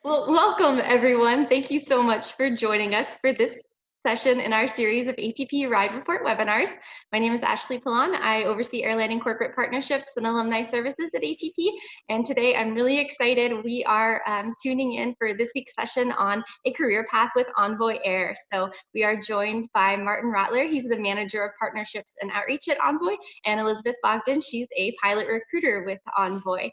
Well, welcome everyone. Thank you so much for joining us for this session in our series of ATP Ride Report webinars. My name is Ashley Pilon. I oversee airline and corporate partnerships and alumni services at ATP. And today I'm really excited. We are tuning in for this week's session on a career path with Envoy Air. So we are joined by Martin Rottler. He's the manager of partnerships and outreach at Envoy, and Elizabeth Bogdan. She's a pilot recruiter with Envoy.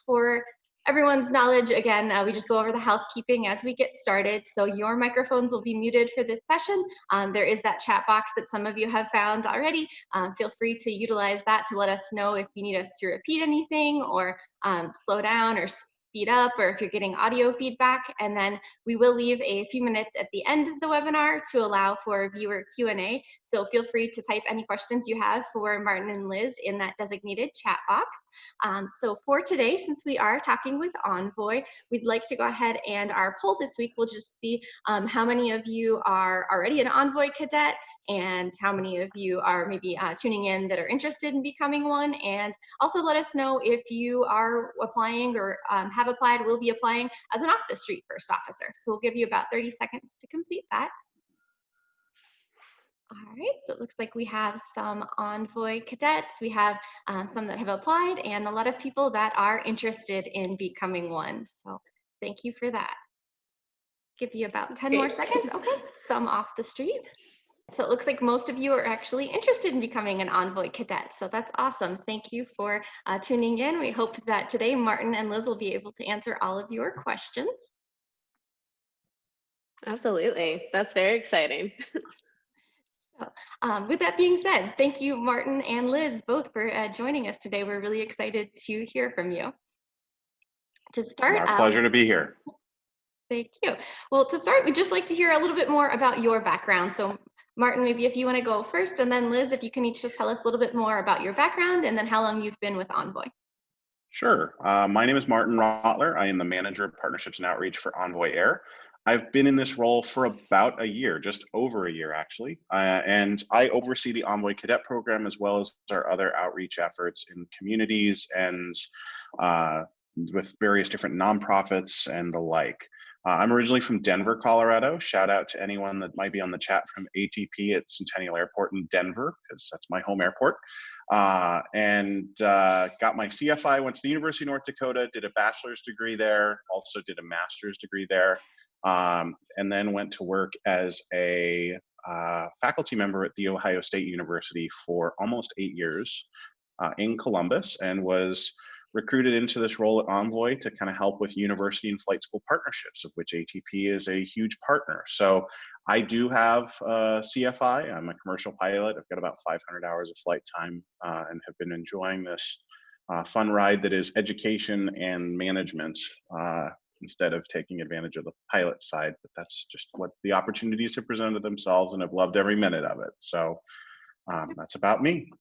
For everyone's knowledge, again, we just go over the housekeeping as we get started. So your microphones will be muted for this session. There is that chat box that some of you have found already. Feel free to utilize that to let us know if you need us to repeat anything or slow down or speed up, or if you're getting audio feedback. And then we will leave a few minutes at the end of the webinar to allow for viewer Q&A. So feel free to type any questions you have for Martin and Liz in that designated chat box. So for today, since we are talking with Envoy, we'd like to go ahead, and our poll this week will just be how many of you are already an Envoy Cadet, and how many of you are maybe tuning in that are interested in becoming one, and also let us know if you are applying or have applied, will be applying as an off-the-street first officer. So we'll give you about 30 seconds to complete that. All right, so it looks like we have some Envoy cadets. We have some that have applied and a lot of people that are interested in becoming one. So thank you for that. Give you about 10 more seconds. Okay, some off the street. So it looks like most of you are actually interested in becoming an Envoy cadet. So that's awesome. Thank you for tuning in. We hope that today Martin and Liz will be able to answer all of your questions. Absolutely. That's very exciting. So, with that being said, thank you, Martin and Liz, both for joining us today. We're really excited to hear from you. To start, our pleasure to be here. Thank you. Well, to start, we'd just like to hear a little bit more about your background. So Martin, maybe if you want to go first, and then Liz, if you can each just tell us a little bit more about your background and then how long you've been with Envoy. Sure. My name is Martin Rottler. I am the manager of partnerships and outreach for Envoy Air. I've been in this role for about a year, just over a year actually, and I oversee the Envoy Cadet program as well as our other outreach efforts in communities and with various different nonprofits and the like. I'm originally from Denver, Colorado. Shout out to anyone that might be on the chat from ATP at Centennial Airport in Denver, because that's my home airport. Got my CFI, went to the University of North Dakota, did a bachelor's degree there, also did a master's degree there, and then went to work as a faculty member at The Ohio State University for almost 8 years in Columbus, and was recruited into this role at Envoy to kind of help with university and flight school partnerships, of which ATP is a huge partner. So I do have CFI. I'm a commercial pilot. I've got about 500 hours of flight time and have been enjoying this fun ride that is education and management instead of taking advantage of the pilot side. But that's just what the opportunities have presented themselves, and I've loved every minute of it. So that's about me.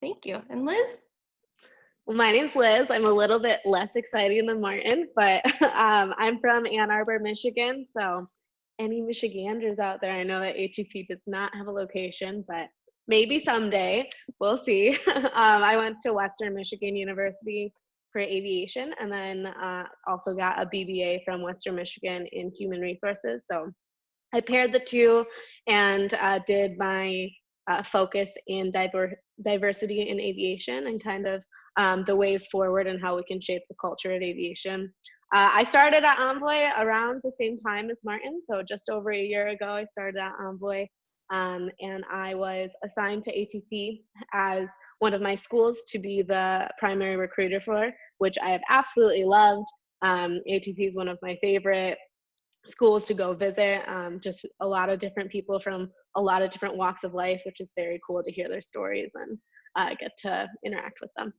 Thank you. And Liz? Well, my name's Liz. I'm a little bit less exciting than Martin, but I'm from Ann Arbor, Michigan. So any Michiganders out there, I know that ATP does not have a location, but maybe someday, we'll see. I went to Western Michigan University for aviation, and then also got a BBA from Western Michigan in human resources. So I paired the two and did my focus in diversity in aviation and kind of the ways forward and how we can shape the culture at aviation. I started at Envoy around the same time as Martin, so just over a year ago I started at Envoy, and I was assigned to ATP as one of my schools to be the primary recruiter for, which I have absolutely loved. ATP is one of my favorite schools to go visit, just a lot of different people from a lot of different walks of life, which is very cool to hear their stories and get to interact with them.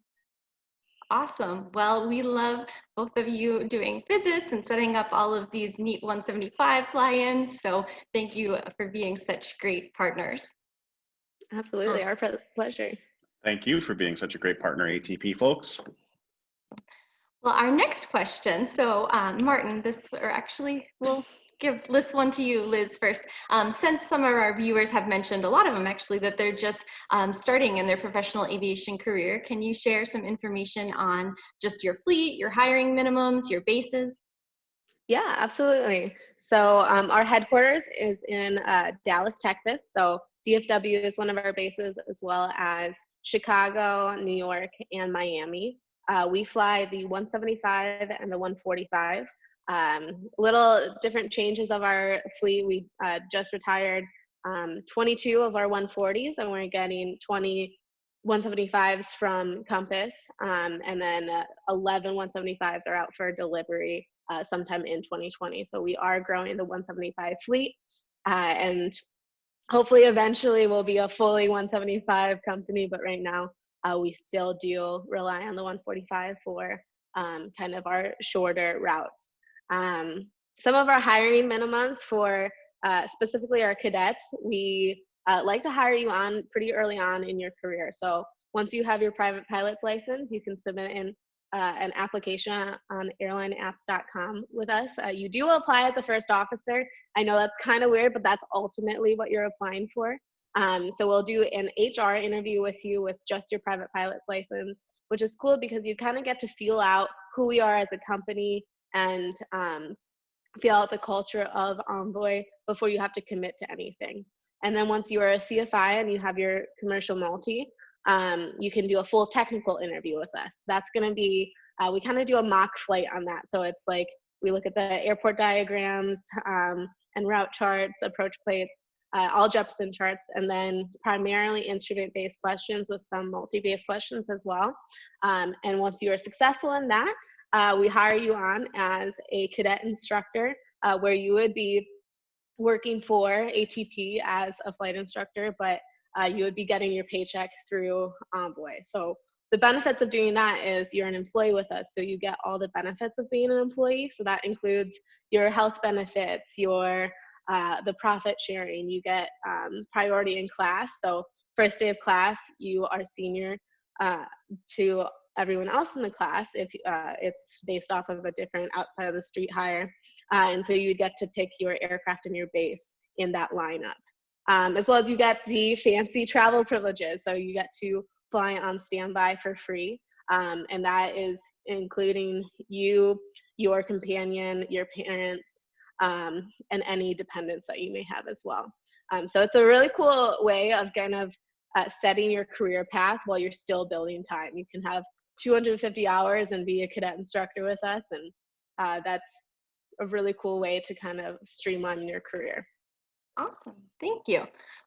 Awesome. Well, we love both of you doing visits and setting up all of these neat 175 fly-ins. So thank you for being such great partners. Absolutely, our pleasure. Thank you for being such a great partner, ATP folks. Well, our next question. So Martin, we'll give this one to you, Liz, first. Since some of our viewers have mentioned, a lot of them actually, that they're just starting in their professional aviation career, can you share some information on just your fleet, your hiring minimums, your bases? Yeah, absolutely. So our headquarters is in Dallas, Texas. So DFW is one of our bases, as well as Chicago, New York, and Miami. We fly the 175 and the 145. Little different changes of our fleet. We just retired 22 of our 140s, and we're getting 20 175s from Compass, and then 11 175s are out for delivery sometime in 2020. So we are growing the 175 fleet, and hopefully eventually we'll be a fully 175 company, but right now we still do rely on the 145 for kind of our shorter routes. Some of our hiring minimums for specifically our cadets, we like to hire you on pretty early on in your career. So once you have your private pilot's license, you can submit in an application on airlineapps.com with us. You do apply as the first officer. I know that's kind of weird, but that's ultimately what you're applying for. So we'll do an HR interview with you with just your private pilot's license, which is cool because you kind of get to feel out who we are as a company and feel out the culture of Envoy before you have to commit to anything. And then once you are a CFI and you have your commercial multi, you can do a full technical interview with us. That's going to be, we kind of do a mock flight on that. So it's like we look at the airport diagrams and route charts, approach plates, all Jefferson charts, and then primarily instrument-based questions with some multi-based questions as well. And once you are successful in that, we hire you on as a cadet instructor, where you would be working for ATP as a flight instructor, but you would be getting your paycheck through Envoy. So the benefits of doing that is you're an employee with us, so you get all the benefits of being an employee. So that includes your health benefits, your the profit sharing. You get priority in class. So first day of class, you are senior to everyone else in the class if it's based off of a different outside of the street hire. And so you get to pick your aircraft and your base in that lineup. As well as you get the fancy travel privileges. So you get to fly on standby for free. And that is including you, your companion, your parents, and any dependents that you may have as well. So it's a really cool way of kind of setting your career path while you're still building time. You can have 250 hours and be a cadet instructor with us. And that's a really cool way to kind of streamline your career. Awesome, thank you.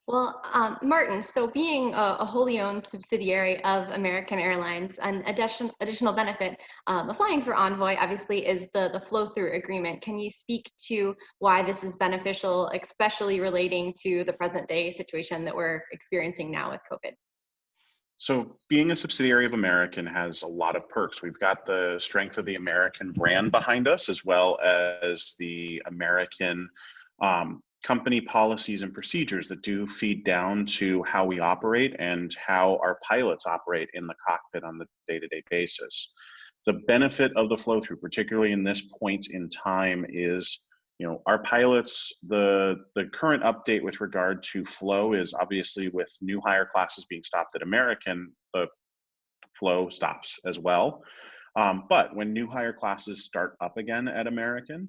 Well, Martin, so being a wholly owned subsidiary of American Airlines, an additional benefit of flying for Envoy obviously is the flow-through agreement. Can you speak to why this is beneficial, especially relating to the present day situation that we're experiencing now with COVID? So being a subsidiary of American has a lot of perks. We've got the strength of the American brand behind us, as well as the American company policies and procedures that do feed down to how we operate and how our pilots operate in the cockpit on the day-to-day basis. The benefit of the flow through, particularly in this point in time, is our pilots, the current update with regard to flow is obviously with new hire classes being stopped at American, the flow stops as well. But when new hire classes start up again at American,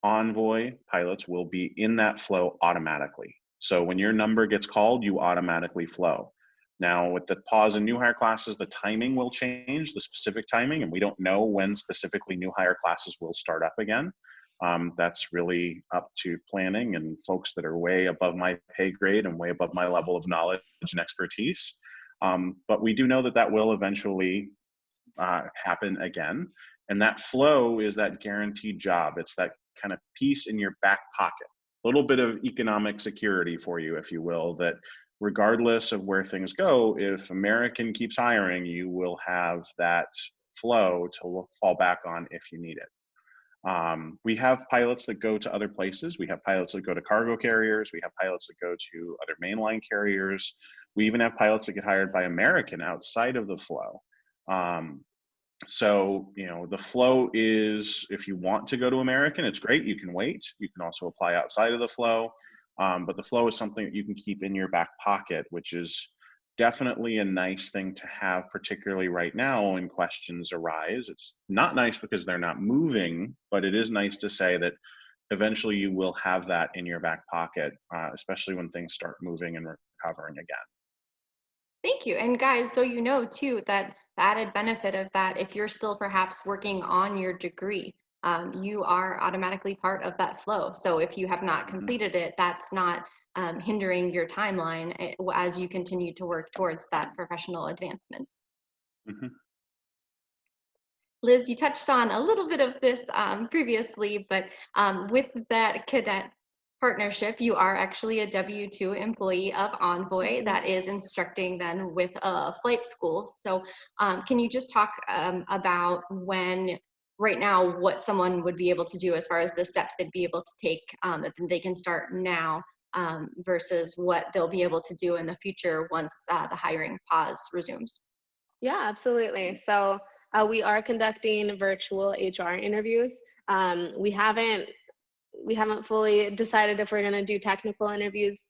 Envoy pilots will be in that flow automatically. So when your number gets called, you automatically flow. Now, with the pause in new hire classes, the timing will change, the specific timing, and we don't know when specifically new hire classes will start up again. That's really up to planning and folks that are way above my pay grade and way above my level of knowledge and expertise. But we do know that that will eventually happen again. And that flow is that guaranteed job. It's that kind of piece in your back pocket, a little bit of economic security for you, if you will, that regardless of where things go, if American keeps hiring, you will have that flow to fall back on if you need it. We have pilots that go to other places. We have pilots that go to cargo carriers. We have pilots that go to other mainline carriers. We even have pilots that get hired by American outside of the flow. So, the flow is, if you want to go to American, it's great. You can wait. You can also apply outside of the flow. But the flow is something that you can keep in your back pocket, which is definitely a nice thing to have, particularly right now when questions arise. It's not nice because they're not moving, but it is nice to say that eventually you will have that in your back pocket, especially when things start moving and recovering again. Thank you. And guys, so you know too that the added benefit of that, if you're still perhaps working on your degree, you are automatically part of that flow. So if you have not Mhm. completed it, that's not hindering your timeline as you continue to work towards that professional advancement. Mhm. Liz, you touched on a little bit of this previously, but with that cadet partnership, you are actually a W-2 employee of Envoy Mhm. that is instructing then with a flight school. So can you just talk about right now, what someone would be able to do as far as the steps they'd be able to take that they can start now versus what they'll be able to do in the future once the hiring pause resumes? Yeah, absolutely. So we are conducting virtual HR interviews. We haven't fully decided if we're going to do technical interviews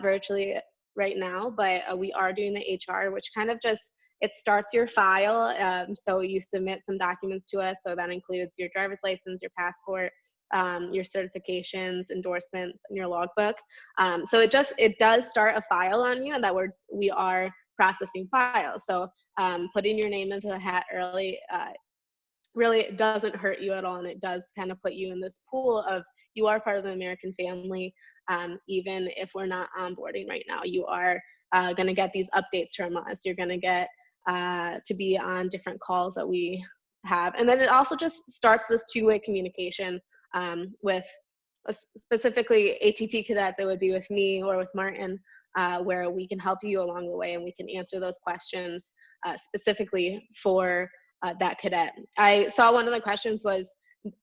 virtually right now, but we are doing the HR, which kind of just it starts your file. So you submit some documents to us. So that includes your driver's license, your passport, your certifications, endorsements, and your logbook. So it does start a file on you, and that we are processing files. So putting your name into the hat early really doesn't hurt you at all, and it does kind of put you in this pool of you are part of the American family. Even if we're not onboarding right now, you are going to get these updates from us. You're going to get to be on different calls that we have, and then it also just starts this two-way communication with specifically ATP cadets. It would be with me or with Martin, where we can help you along the way and we can answer those questions specifically for that cadet. I saw one of the questions was,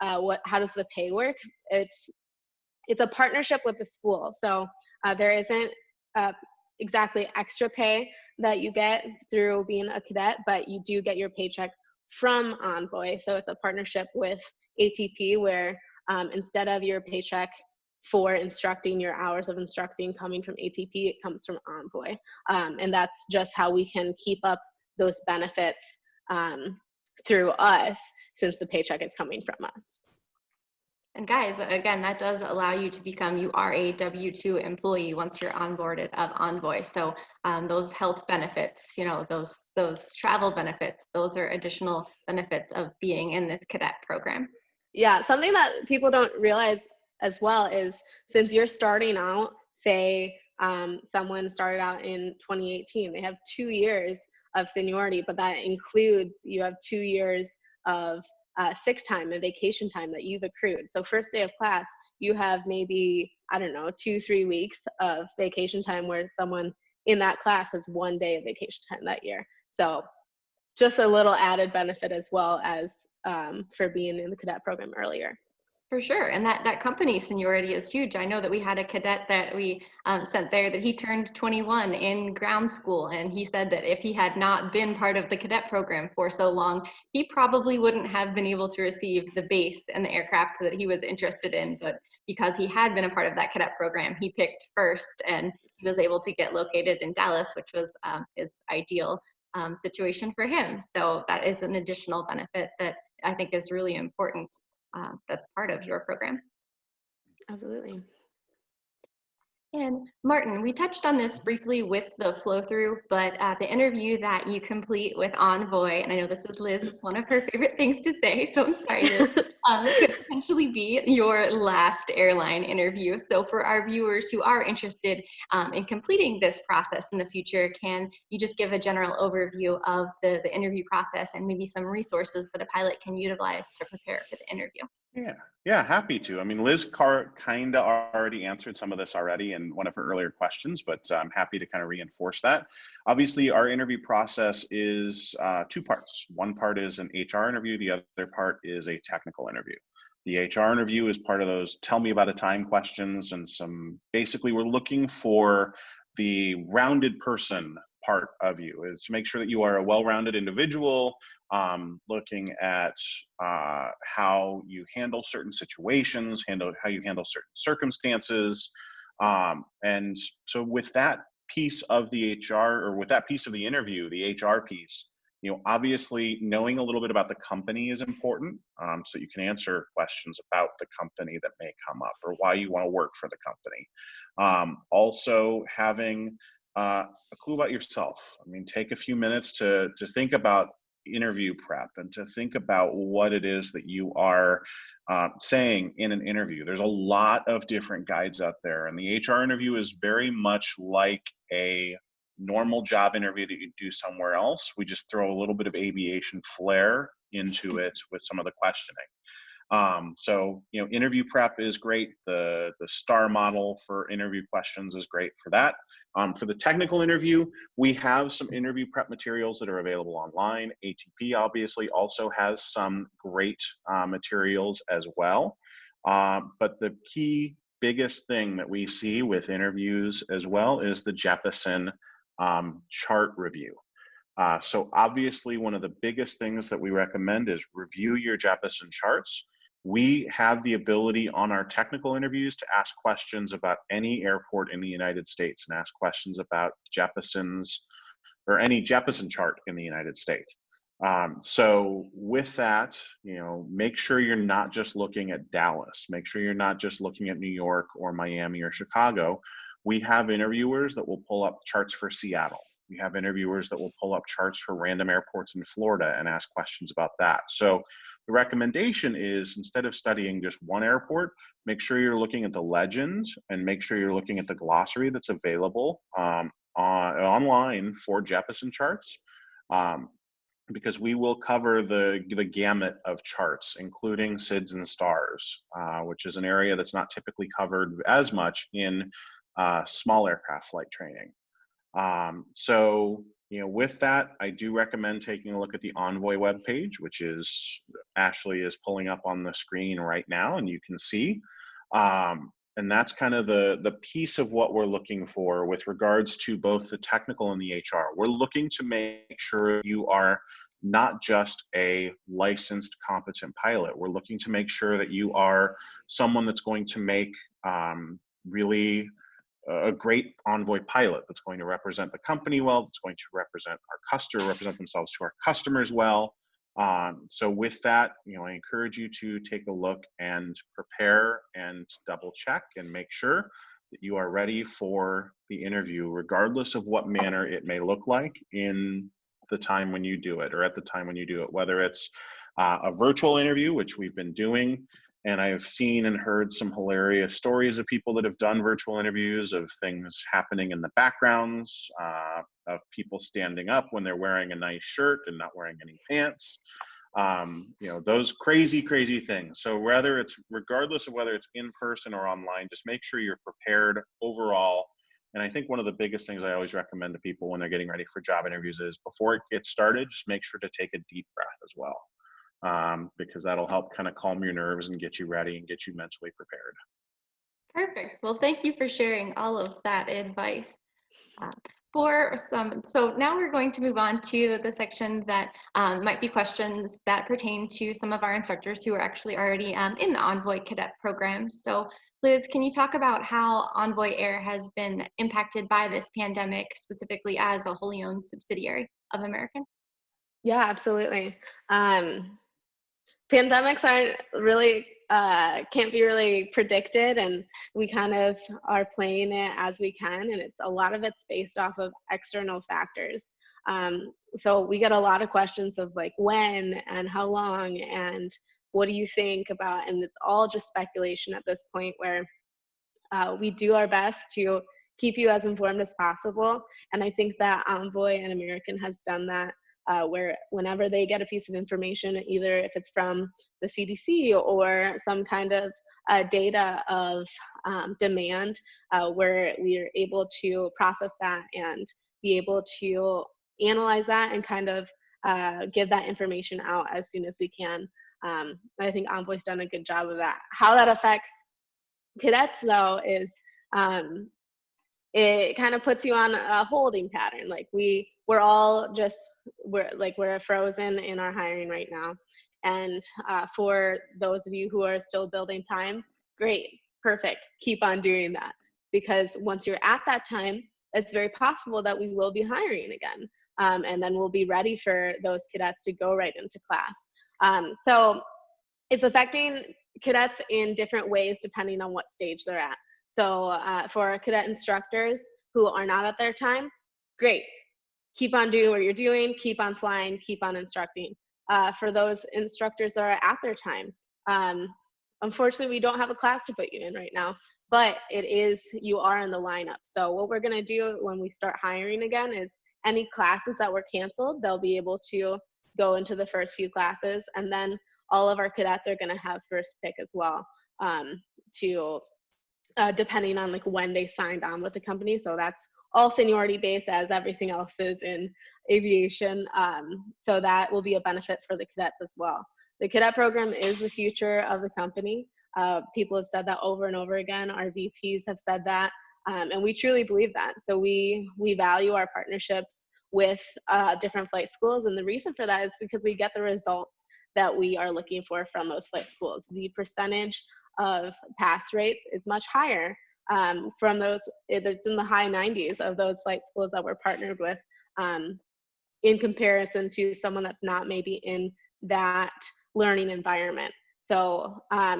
how does the pay work? It's a partnership with the school, so there isn't exactly extra pay that you get through being a cadet, but you do get your paycheck from Envoy. So it's a partnership with ATP where instead of your paycheck for instructing, your hours of instructing coming from ATP, it comes from Envoy. And that's just how we can keep up those benefits through us, since the paycheck is coming from us. And guys, again, that does allow you to you are a W-2 employee once you're onboarded of Envoy. So those health benefits, those travel benefits, those are additional benefits of being in this cadet program. Yeah, something that people don't realize as well is, since you're starting out, say someone started out in 2018, they have 2 years of seniority, but that includes you have 2 years of sick time and vacation time that you've accrued. So first day of class, you have maybe, I don't know, 2-3 weeks of vacation time, where someone in that class has 1 day of vacation time that year. So just a little added benefit as well as for being in the cadet program earlier. For sure. And that company seniority is huge. I know that we had a cadet that we sent there that he turned 21 in ground school. And he said that if he had not been part of the cadet program for so long, he probably wouldn't have been able to receive the base and the aircraft that he was interested in. But because he had been a part of that cadet program, he picked first, and he was able to get located in Dallas, which was his ideal situation for him. So that is an additional benefit that I think is really important. That's part of your program. Absolutely. And Martin, we touched on this briefly with the flow through, but the interview that you complete with Envoy, and I know this is Liz, it's one of her favorite things to say, so I'm sorry, Liz, could potentially be your last airline interview. So for our viewers who are interested in completing this process in the future, can you just give a general overview of the interview process and maybe some resources that a pilot can utilize to prepare for the interview? Yeah, happy to. I mean, Liz kind of already answered some of this already in one of her earlier questions, but I'm happy to kind of reinforce that. Obviously, our interview process is 2 parts. One part is an HR interview. The other part is a technical interview. The HR interview is part of those tell me about a time questions, and basically we're looking for the rounded person part of you, is to make sure that you are a well-rounded individual, looking at how you handle certain situations, how you handle certain circumstances. And so with that piece of the HR, or with that piece of the interview, the HR piece, obviously knowing a little bit about the company is important, so you can answer questions about the company that may come up or why you want to work for the company. Also having a clue about yourself. I mean, take a few minutes to think about interview prep and to think about what it is that you are saying in an interview. There's a lot of different guides out there, and the HR interview is very much like a normal job interview that you do somewhere else. We just throw a little bit of aviation flair into it with some of the questioning. So, interview prep is great. The STAR model for interview questions is great for that. For the technical interview, we have some interview prep materials that are available online. ATP obviously also has some great materials as well. But the key biggest thing that we see with interviews as well is the Jeppesen chart review. So obviously one of the biggest things that we recommend is review your Jeppesen charts. We have the ability on our technical interviews to ask questions about any airport in the United States and ask questions about Jeppesen's or any Jeppesen chart in the United States. So with that, make sure you're not just looking at Dallas. Make sure you're not just looking at New York or Miami or Chicago. We have interviewers that will pull up charts for Seattle. We have interviewers that will pull up charts for random airports in Florida and ask questions about that. So the recommendation is, instead of studying just one airport, make sure you're looking at the legend and make sure you're looking at the glossary that's available online for Jeppesen charts. Because we will cover the gamut of charts, including SIDS and STARS, which is an area that's not typically covered as much in small aircraft flight training. So, with that, I do recommend taking a look at the Envoy webpage, which is Ashley is pulling up on the screen right now, and you can see. And that's kind of the piece of what we're looking for with regards to both the technical and the HR. We're looking to make sure you are not just a licensed, competent pilot. We're looking to make sure that you are someone that's going to make really a great Envoy pilot, that's going to represent the company well, that's going to represent themselves to our customers well. So with that, I encourage you to take a look and prepare and double check and make sure that you are ready for the interview, regardless of what manner it may look like in the time when you do it, or at the time when you do it, whether it's a virtual interview, which we've been doing. And I've seen and heard some hilarious stories of people that have done virtual interviews, of things happening in the backgrounds, of people standing up when they're wearing a nice shirt and not wearing any pants. Those crazy things. So regardless of whether it's in person or online, just make sure you're prepared overall. And I think one of the biggest things I always recommend to people when they're getting ready for job interviews is, before it gets started, just make sure to take a deep breath as well. Because that'll help kind of calm your nerves and get you ready and get you mentally prepared. Perfect. Well, thank you for sharing all of that advice. So now we're going to move on to the section that might be questions that pertain to some of our instructors who are actually already in the Envoy Cadet program. So Liz, can you talk about how Envoy Air has been impacted by this pandemic, specifically as a wholly owned subsidiary of American? Yeah, absolutely. Pandemics aren't really, can't be really predicted, and we kind of are playing it as we can, and a lot of it's based off of external factors. So we get a lot of questions of like when and how long and what do you think about, and it's all just speculation at this point, where we do our best to keep you as informed as possible. And I think that Envoy and American has done that. Where whenever they get a piece of information, either if it's from the CDC or some kind of data of demand, where we are able to process that and be able to analyze that and kind of give that information out as soon as we can. I think Envoy's done a good job of that. How that affects cadets, though, is it kind of puts you on a holding pattern. Like we're frozen in our hiring right now. And for those of you who are still building time, great, perfect, keep on doing that. Because once you're at that time, it's very possible that we will be hiring again. And then we'll be ready for those cadets to go right into class. So it's affecting cadets in different ways depending on what stage they're at. So for our cadet instructors who are not at their time, great. Keep on doing what you're doing, keep on flying, keep on instructing. For those instructors that are at their time, unfortunately, we don't have a class to put you in right now, but you are in the lineup. So what we're gonna do when we start hiring again is any classes that were canceled, they'll be able to go into the first few classes, and then all of our cadets are gonna have first pick as well, depending on like when they signed on with the company. So that's all seniority based, as everything else is in aviation. So that will be a benefit for the cadets as well. The cadet program is the future of the company. People have said that over and over again. Our VPs have said that, and we truly believe that. So we value our partnerships with different flight schools, and the reason for that is because we get the results that we are looking for from those flight schools. The percentage of pass rates is much higher from those. It's in the high 90s of those flight schools that we're partnered with, in comparison to someone that's not maybe in that learning environment. So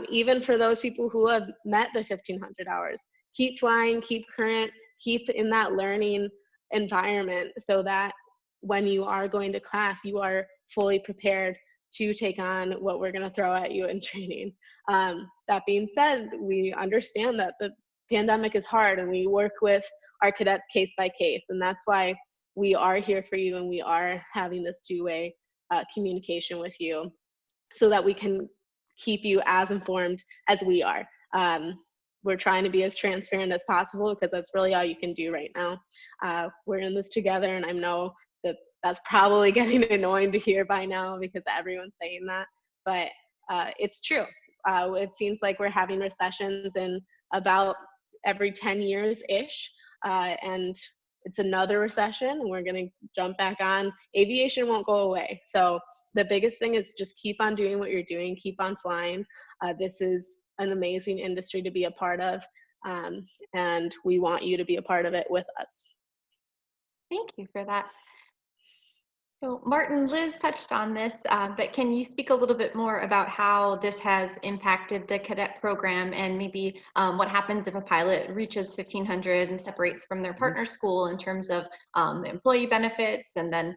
even for those people who have met the 1,500 hours, keep flying, keep current, keep in that learning environment so that when you are going to class, you are fully prepared to take on what we're going to throw at you in training. That being said, we understand that the pandemic is hard, and we work with our cadets case by case, and that's why we are here for you, and we are having this two-way communication with you so that we can keep you as informed as we are. We're trying to be as transparent as possible because that's really all you can do right now. We're in this together, and I know that that's probably getting annoying to hear by now because everyone's saying that, but it's true. It seems like we're having recessions in about every 10 years-ish, and it's another recession, and we're gonna jump back on. Aviation won't go away. So the biggest thing is just keep on doing what you're doing, keep on flying. This is an amazing industry to be a part of, and we want you to be a part of it with us. Thank you for that. So Martin, Liz touched on this, but can you speak a little bit more about how this has impacted the cadet program, and maybe what happens if a pilot reaches 1,500 and separates from their partner school in terms of employee benefits, and then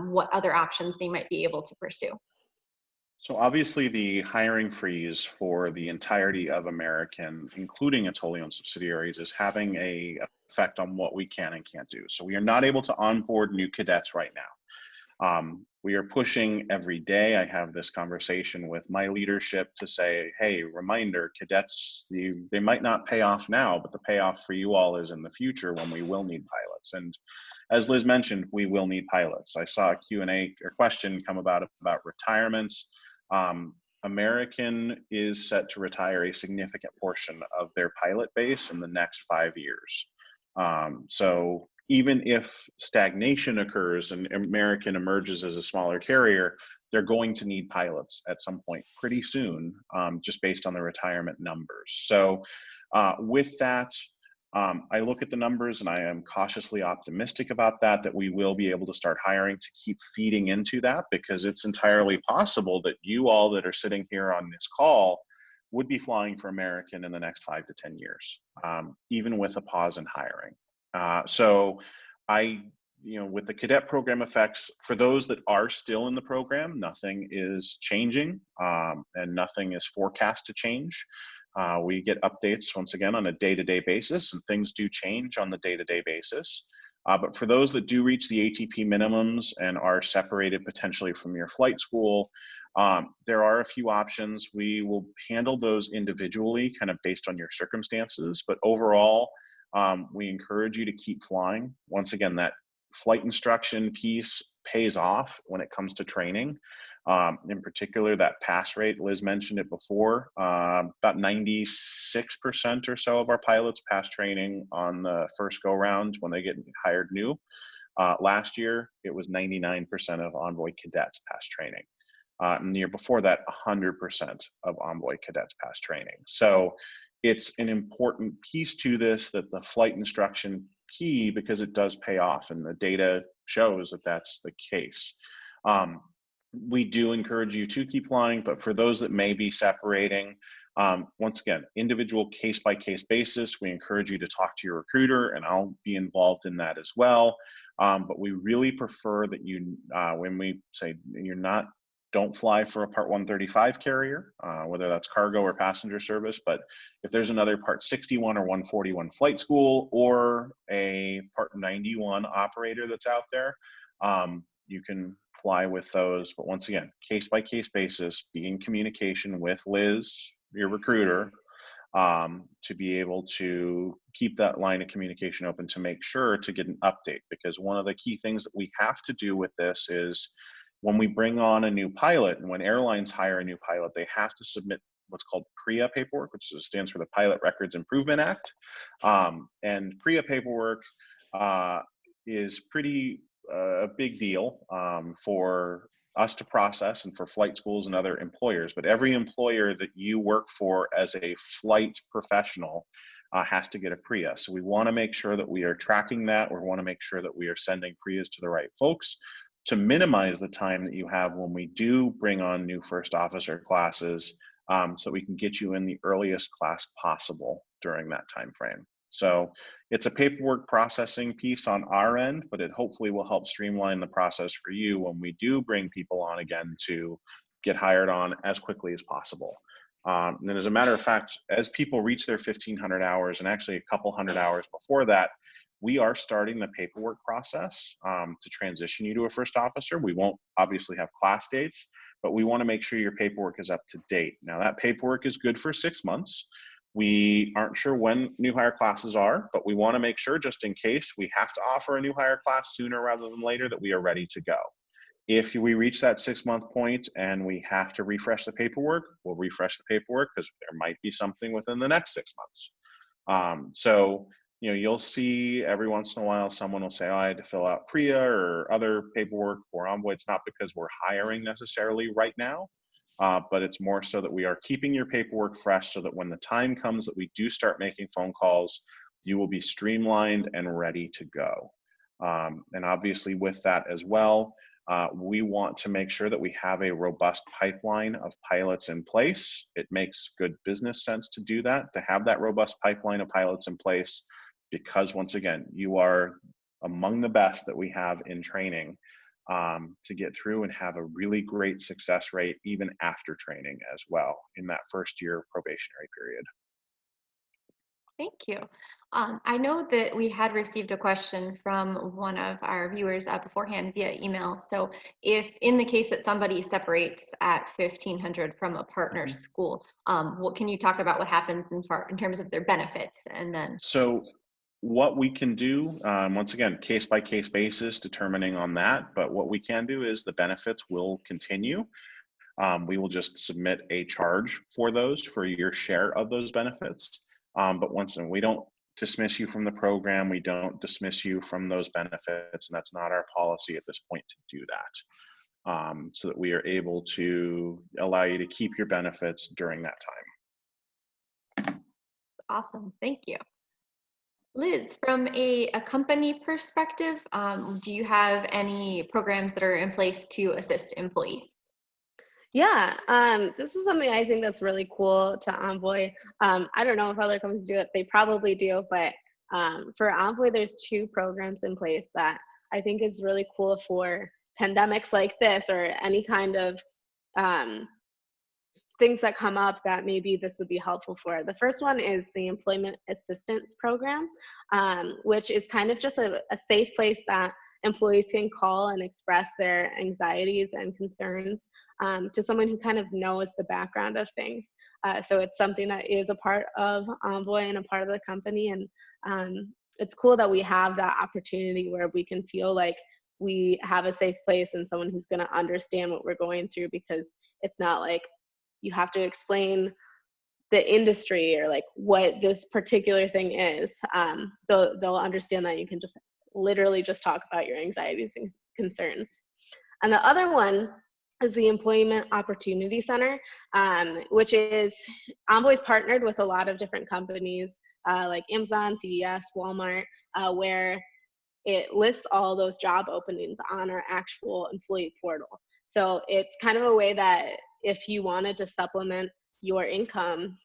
what other options they might be able to pursue? So obviously the hiring freeze for the entirety of American, including its wholly owned subsidiaries, is having an effect on what we can and can't do. So we are not able to onboard new cadets right now. We are pushing every day. I have this conversation with my leadership to say, hey, reminder, cadets, they might not pay off now, but the payoff for you all is in the future when we will need pilots. And as Liz mentioned, we will need pilots. I saw a Q&A or question come about retirements. American is set to retire a significant portion of their pilot base in the next 5 years. So even if stagnation occurs and American emerges as a smaller carrier, they're going to need pilots at some point pretty soon, just based on the retirement numbers. So with that, I look at the numbers and I am cautiously optimistic about that we will be able to start hiring to keep feeding into that, because it's entirely possible that you all that are sitting here on this call would be flying for American in the next 5 to 10 years, even with a pause in hiring. So with the cadet program effects, for those that are still in the program, nothing is changing, and nothing is forecast to change. We get updates once again on a day-to-day basis, and things do change on the day-to-day basis. But for those that do reach the ATP minimums and are separated potentially from your flight school, there are a few options. We will handle those individually, kind of based on your circumstances, but overall, we encourage you to keep flying. Once again, that flight instruction piece pays off when it comes to training. In particular, that pass rate, Liz mentioned it before, about 96% or so of our pilots pass training on the first go round when they get hired new. Last year, it was 99% of Envoy cadets pass training. And the year before that, 100% of Envoy cadets pass training. So it's an important piece to this, that the flight instruction key because it does pay off, and the data shows that that's the case. We do encourage you to keep flying, but for those that may be separating, once again, individual case-by-case basis, we encourage you to talk to your recruiter, and I'll be involved in that as well. But we really prefer that you, when we say don't fly for a Part 135 carrier, whether that's cargo or passenger service, but if there's another Part 61 or 141 flight school or a Part 91 operator that's out there, you can fly with those. But once again, case-by-case basis, be in communication with Liz, your recruiter, to be able to keep that line of communication open to make sure to get an update. Because one of the key things that we have to do with this is when we bring on a new pilot, and when airlines hire a new pilot, they have to submit what's called PREA paperwork, which stands for the Pilot Records Improvement Act. And PREA paperwork is pretty a big deal for us to process and for flight schools and other employers. But every employer that you work for as a flight professional has to get a PREA. So we want to make sure that we are tracking that. We want to make sure that we are sending PREAs to the right folks to minimize the time that you have when we do bring on new first officer classes, so we can get you in the earliest class possible during that time frame. So it's a paperwork processing piece on our end, but it hopefully will help streamline the process for you when we do bring people on again to get hired on as quickly as possible. And as a matter of fact, as people reach their 1,500 hours, and actually a couple hundred hours before that, we are starting the paperwork process to transition you to a first officer. We won't obviously have class dates, but we want to make sure your paperwork is up to date. Now that paperwork is good for 6 months. We aren't sure when new hire classes are, but we want to make sure, just in case we have to offer a new hire class sooner rather than later, that we are ready to go. If we reach that 6 month point and we have to refresh the paperwork, we'll refresh the paperwork because there might be something within the next 6 months. So, you know, you'll see every once in a while someone will say, oh, I had to fill out PREA or other paperwork for Envoy. It's not because we're hiring necessarily right now, but it's more so that we are keeping your paperwork fresh so that when the time comes that we do start making phone calls, you will be streamlined and ready to go. And obviously with that as well, we want to make sure that we have a robust pipeline of pilots in place. It makes good business sense to do that, to have that robust pipeline of pilots in place, because once again, you are among the best that we have in training to get through and have a really great success rate even after training as well in that first year probationary period. Thank you. I know that we had received a question from one of our viewers beforehand via email. So if in the case that somebody separates at 1,500 from a partner school, what can you talk about what happens in terms of their benefits? And then so what we can do, once again, case by case basis, determining on that, but what we can do is the benefits will continue. We will just submit a charge for those, for your share of those benefits. But once again, we don't dismiss you from the program. We don't dismiss you from those benefits, and that's not our policy at this point to do that. So that we are able to allow you to keep your benefits during that time. awesome, thank you. Liz, from a company perspective, do you have any programs that are in place to assist employees? Yeah, this is something I think that's really cool to Envoy. I don't know if other companies do it, they probably do, but for Envoy, there's 2 programs in place that I think is really cool for pandemics like this or any kind of things that come up that maybe this would be helpful for. The first one is the Employment Assistance Program, which is kind of just a safe place that employees can call and express their anxieties and concerns to someone who kind of knows the background of things. So it's something that is a part of Envoy and a part of the company. And it's cool that we have that opportunity where we can feel like we have a safe place and someone who's going to understand what we're going through, because it's not like you have to explain the industry or like what this particular thing is. They'll understand that you can just literally just talk about your anxieties and concerns. And the other one is the Employment Opportunity Center, which is Envoy's partnered with a lot of different companies like Amazon, CVS, Walmart, where it lists all those job openings on our actual employee portal. So it's kind of a way that if you wanted to supplement your income,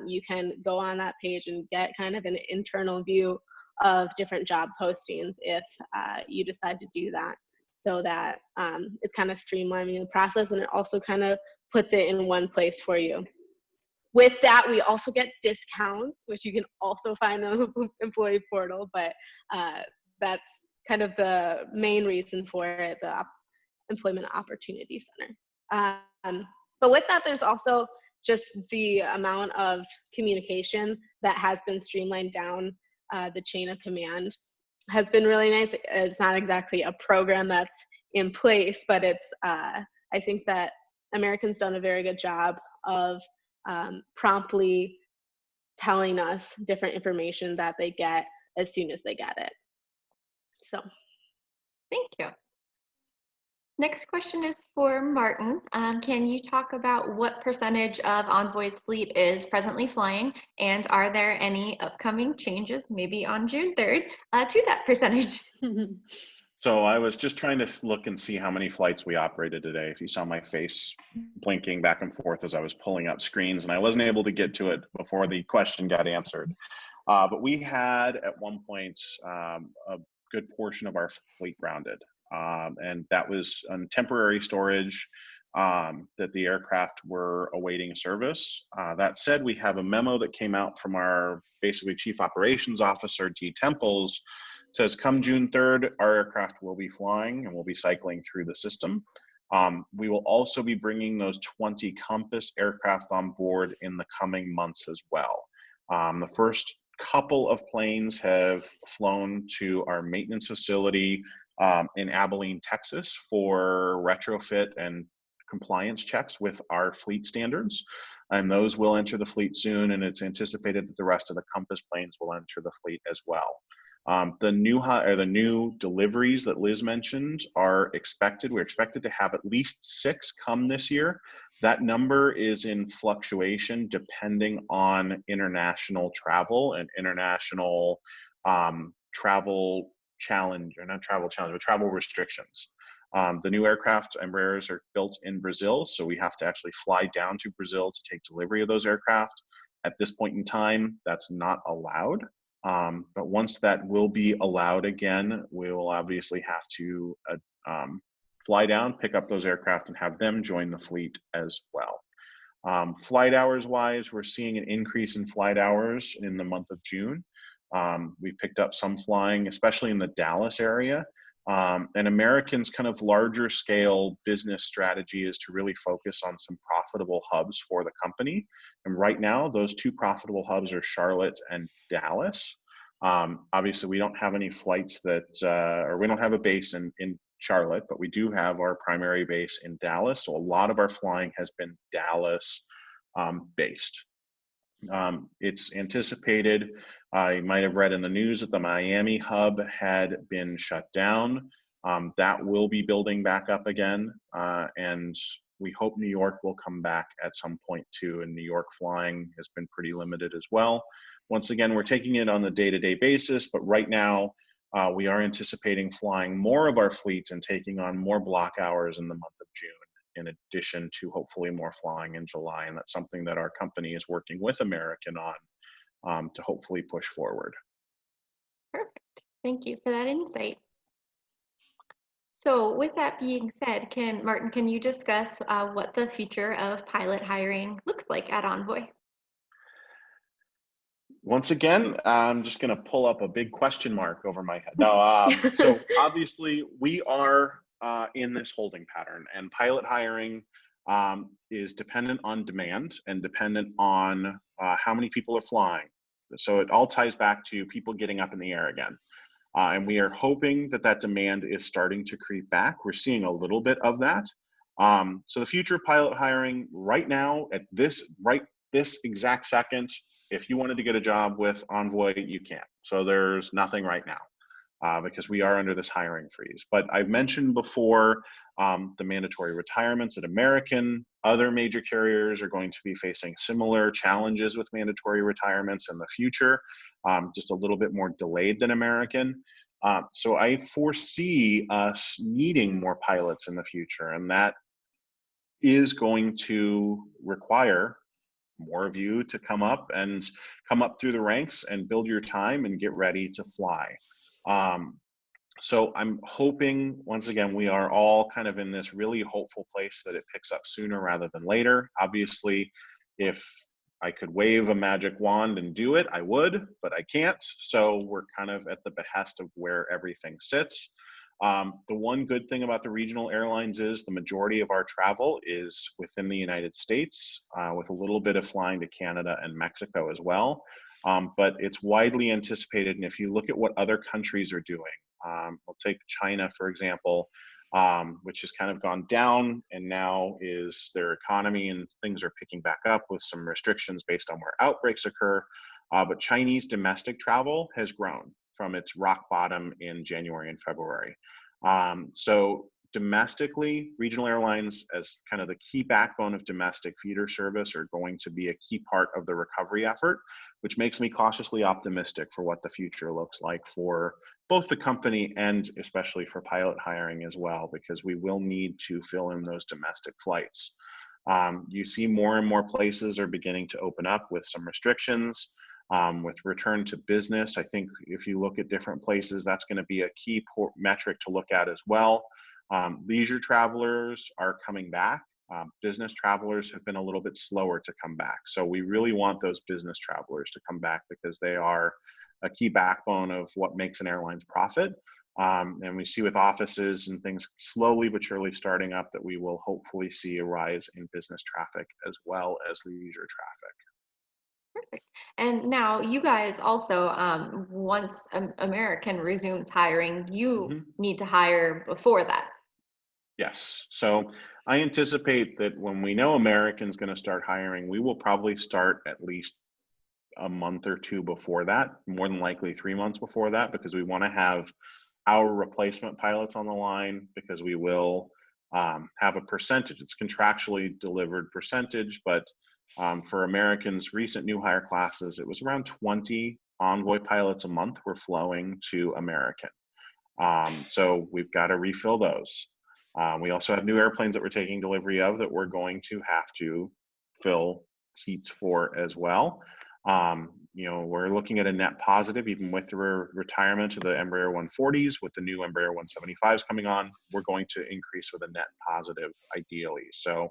you can go on that page and get kind of an internal view of different job postings if you decide to do that. So that it's kind of streamlining the process, and it also kind of puts it in one place for you. With that, we also get discounts, which you can also find on the employee portal, but that's kind of the main reason for it, the Employment Opportunity Center. But with that, there's also just the amount of communication that has been streamlined down the chain of command has been really nice. It's not exactly a program that's in place, but it's, I think that American's done a very good job of promptly telling us different information that they get as soon as they get it. So. Thank you. Next question is for Martin. Can you talk about what percentage of Envoy's fleet is presently flying, and are there any upcoming changes, maybe on June 3rd, to that percentage? So I was just trying to look and see how many flights we operated today. If you saw my face blinking back and forth as I was pulling up screens, and I wasn't able to get to it before the question got answered. But we had at one point a good portion of our fleet grounded. And that was on temporary storage that the aircraft were awaiting service. That said, we have a memo that came out from our basically Chief Operations Officer, D. Temples, says come June 3rd, our aircraft will be flying and we'll be cycling through the system. We will also be bringing those 20 Compass aircraft on board in the coming months as well. The first couple of planes have flown to our maintenance facility in Abilene, Texas for retrofit and compliance checks with our fleet standards. And those will enter the fleet soon, and it's anticipated that the rest of the Compass planes will enter the fleet as well. The new deliveries that Liz mentioned are expected. We're expected to have at least 6 come this year. That number is in fluctuation depending on international travel and international travel challenge, or not travel challenge, but travel restrictions. The new aircraft, Embraers, are built in Brazil, so we have to actually fly down to Brazil to take delivery of those aircraft. At this point in time, that's not allowed. But once that will be allowed again, we will obviously have to fly down, pick up those aircraft, and have them join the fleet as well. Flight hours wise, we're seeing an increase in flight hours in the month of June. We picked up some flying, especially in the Dallas area. And American's kind of larger scale business strategy is to really focus on some profitable hubs for the company. And right now, those 2 profitable hubs are Charlotte and Dallas. Obviously, we don't have any flights that, or we don't have a base in Charlotte, but we do have our primary base in Dallas. So a lot of our flying has been Dallas based. It's anticipated, you might have read in the news that the Miami hub had been shut down. That will be building back up again, and we hope New York will come back at some point too, and New York flying has been pretty limited as well. Once again, we're taking it on a day-to-day basis, but right now we are anticipating flying more of our fleet and taking on more block hours in the month of June, in addition to hopefully more flying in July. And that's something that our company is working with American on to hopefully push forward. Perfect. Thank you for that insight. So with that being said, Martin, can you discuss what the future of pilot hiring looks like at Envoy? Once again, I'm just going to pull up a big question mark over my head. No, so obviously we are in this holding pattern, and pilot hiring is dependent on demand and dependent on how many people are flying. So it all ties back to people getting up in the air again. And we are hoping that that demand is starting to creep back. We're seeing a little bit of that. So the future of pilot hiring right now, at this exact second, if you wanted to get a job with Envoy, you can. So there's nothing right now. because we are under this hiring freeze. But I've mentioned before the mandatory retirements at American. Other major carriers are going to be facing similar challenges with mandatory retirements in the future, just a little bit more delayed than American. So I foresee us needing more pilots in the future, and that is going to require more of you to come up through the ranks and build your time and get ready to fly. So I'm hoping, once again, we are all kind of in this really hopeful place that it picks up sooner rather than later. Obviously, if I could wave a magic wand and do it, I would, but I can't. So we're kind of at the behest of where everything sits. The one good thing about the regional airlines is the majority of our travel is within the United States, with a little bit of flying to Canada and Mexico as well. But it's widely anticipated, and if you look at what other countries are doing, we'll take China, for example, which has kind of gone down, and now is their economy and things are picking back up with some restrictions based on where outbreaks occur. But Chinese domestic travel has grown from its rock bottom in January and February. So domestically, regional airlines as kind of the key backbone of domestic feeder service are going to be a key part of the recovery effort, which makes me cautiously optimistic for what the future looks like for both the company and especially for pilot hiring as well, because we will need to fill in those domestic flights. You see more and more places are beginning to open up with some restrictions. With return to business, I think if you look at different places, that's going to be a key metric to look at as well. Leisure travelers are coming back. Business travelers have been a little bit slower to come back. So we really want those business travelers to come back because they are a key backbone of what makes an airline's profit. And we see with offices and things slowly but surely starting up that we will hopefully see a rise in business traffic as well as leisure traffic. Perfect. And now you guys also, once American resumes hiring, you need to hire before that. Yes. So I anticipate that when we know American's going to start hiring, we will probably start at least a month or two before that, more than likely 3 months before that, because we want to have our replacement pilots on the line, because we will have a percentage. It's contractually delivered percentage, but for Americans' recent new hire classes, it was around 20 Envoy pilots a month were flowing to American. So we've got to refill those. We also have new airplanes that we're taking delivery of that we're going to have to fill seats for as well. We're looking at a net positive, even with the retirement of the Embraer 140s, with the new Embraer 175s coming on, we're going to increase with a net positive ideally. So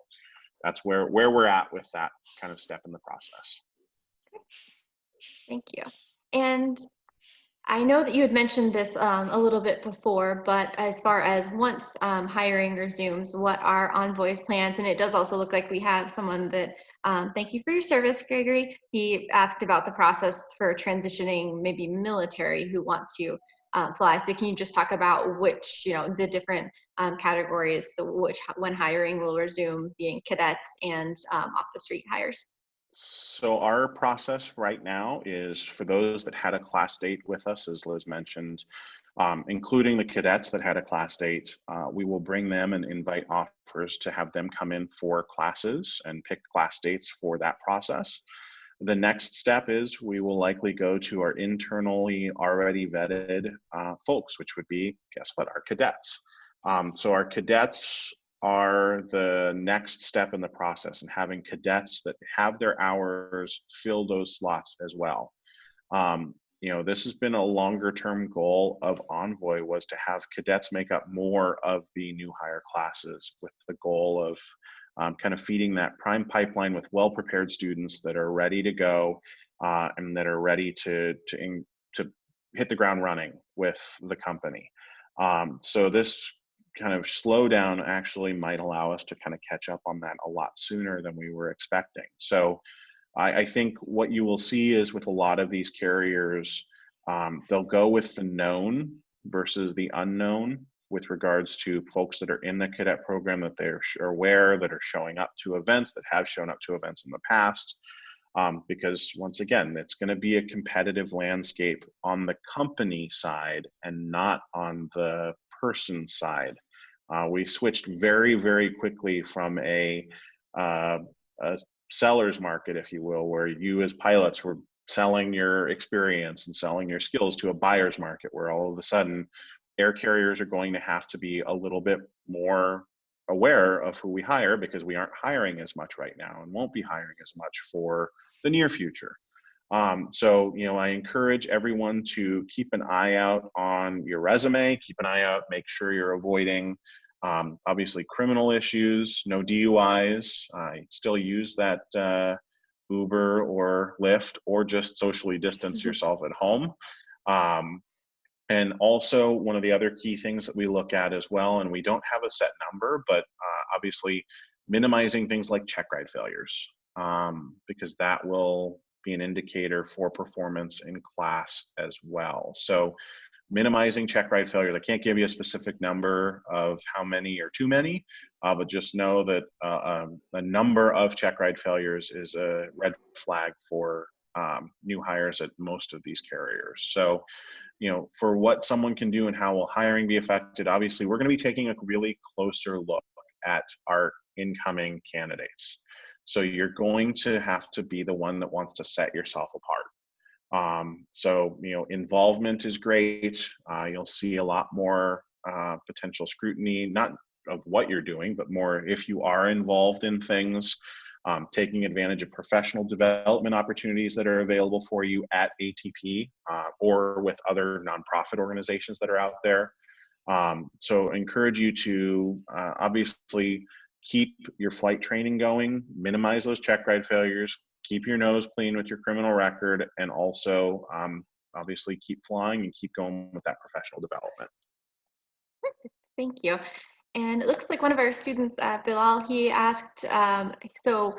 that's where we're at with that kind of step in the process. Thank you. And I know that you had mentioned this a little bit before, but as far as once hiring resumes, what are Envoy's plans? And it does also look like we have someone that, thank you for your service, Gregory. He asked about the process for transitioning maybe military who want to fly. So can you just talk about which, the different categories, when hiring will resume, being cadets and off the street hires? So our process right now is for those that had a class date with us, as Liz mentioned, including the cadets that had a class date, we will bring them and invite offers to have them come in for classes and pick class dates for that process. The next step is we will likely go to our internally already vetted folks, which would be, guess what, our cadets. So our cadets are the next step in the process, and having cadets that have their hours fill those slots as well. This has been a longer term goal of Envoy, was to have cadets make up more of the new hire classes, with the goal of kind of feeding that prime pipeline with well-prepared students that are ready to go and that are ready to hit the ground running with the company. So this kind of slowdown actually might allow us to kind of catch up on that a lot sooner than we were expecting. So I think what you will see is with a lot of these carriers, they'll go with the known versus the unknown with regards to folks that are in the cadet program that they're aware, that are showing up to events, that have shown up to events in the past. because once again, it's going to be a competitive landscape on the company side and not on the person side. We switched very, very quickly from a seller's market, if you will, where you as pilots were selling your experience and selling your skills, to a buyer's market where all of a sudden air carriers are going to have to be a little bit more aware of who we hire, because we aren't hiring as much right now and won't be hiring as much for the near future. So, I encourage everyone to keep an eye out on your resume, keep an eye out, make sure you're avoiding obviously criminal issues, no DUIs. Still use that Uber or Lyft, or just socially distance yourself at home. And also, one of the other key things that we look at as well, and we don't have a set number, but obviously minimizing things like checkride failures, because that will be an indicator for performance in class as well. So minimizing checkride failures. I can't give you a specific number of how many or too many, but just know that a number of checkride failures is a red flag for new hires at most of these carriers. So, for what someone can do and how will hiring be affected, obviously we're going to be taking a really closer look at our incoming candidates. So you're going to have to be the one that wants to set yourself apart. So, involvement is great. You'll see a lot more potential scrutiny, not of what you're doing, but more if you are involved in things, taking advantage of professional development opportunities that are available for you at ATP or with other nonprofit organizations that are out there. So I encourage you to obviously keep your flight training going, minimize those checkride failures, keep your nose clean with your criminal record, and also obviously keep flying and keep going with that professional development. Thank you. And it looks like one of our students, Bilal, he asked, so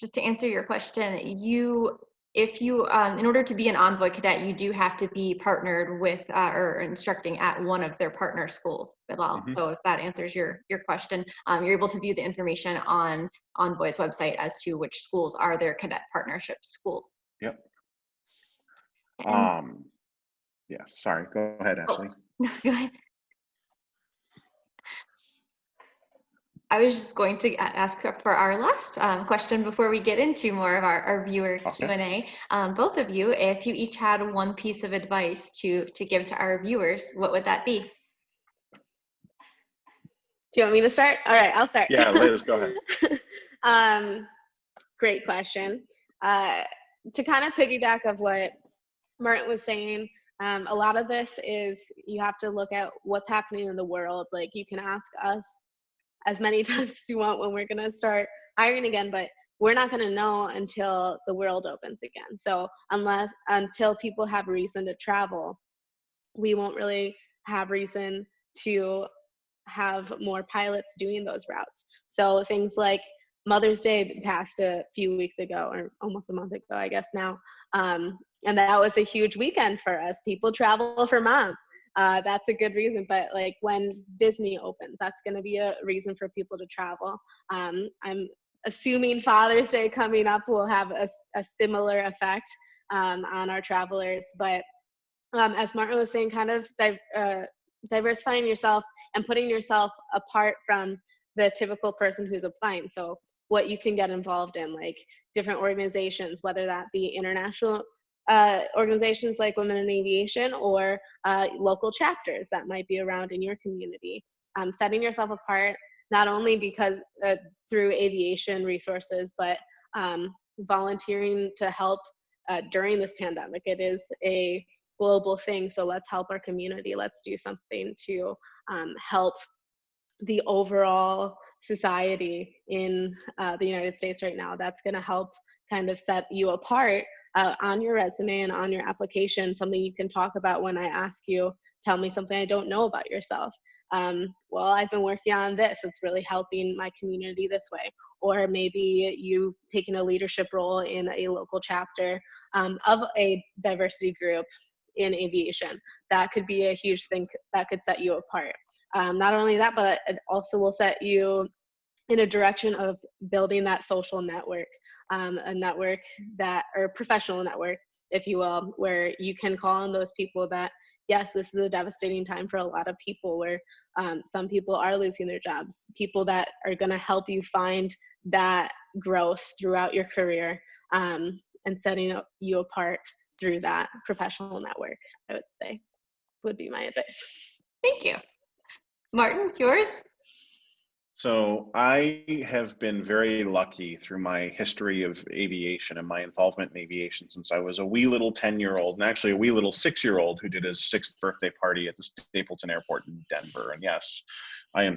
just to answer your question, if you, in order to be an Envoy Cadet, you do have to be partnered with or instructing at one of their partner schools, Bilal. Mm-hmm. So if that answers your question, you're able to view the information on Envoy's website as to which schools are their cadet partnership schools. Yep. And, yeah, sorry, go ahead, Ashley. Oh, go ahead. I was just going to ask for our last question before we get into more of our viewer Q&A. Both of you, if you each had one piece of advice to give to our viewers, what would that be? Do you want me to start? All right, I'll start. Yeah, Liz, go ahead. Great question. To kind of piggyback of what Martin was saying, a lot of this is you have to look at what's happening in the world. Like, you can ask us as many times as you want when we're going to start hiring again, but we're not going to know until the world opens again. So until people have reason to travel, we won't really have reason to have more pilots doing those routes. So things like Mother's Day passed a few weeks ago, or almost a month ago, I guess now. And that was a huge weekend for us. People travel for mom. That's a good reason, but like when Disney opens, that's going to be a reason for people to travel. I'm assuming Father's Day coming up will have a similar effect on our travelers. But as Martin was saying, kind of diversifying yourself and putting yourself apart from the typical person who's applying. So what you can get involved in, like different organizations, whether that be international organizations like Women in Aviation, or local chapters that might be around in your community. Setting yourself apart, not only because through aviation resources, but volunteering to help during this pandemic. It is a global thing, so let's help our community. Let's do something to help the overall society in the United States right now. That's going to help kind of set you apart on your resume and on your application, something you can talk about when I ask you, tell me something I don't know about yourself. Well, I've been working on this. It's really helping my community this way. Or maybe you taking a leadership role in a local chapter of a diversity group in aviation. That could be a huge thing that could set you apart. Not only that, but it also will set you in a direction of building that social network. a network or professional network, if you will, where you can call on those people that, yes, this is a devastating time for a lot of people where some people are losing their jobs, people that are going to help you find that growth throughout your career, and setting you apart through that professional network, I would say, would be my advice. Thank you. Martin, yours? So I have been very lucky through my history of aviation and my involvement in aviation since I was a wee little 10-year-old, and actually a wee little 6-year-old who did his 6th birthday party at the Stapleton Airport in Denver. And yes,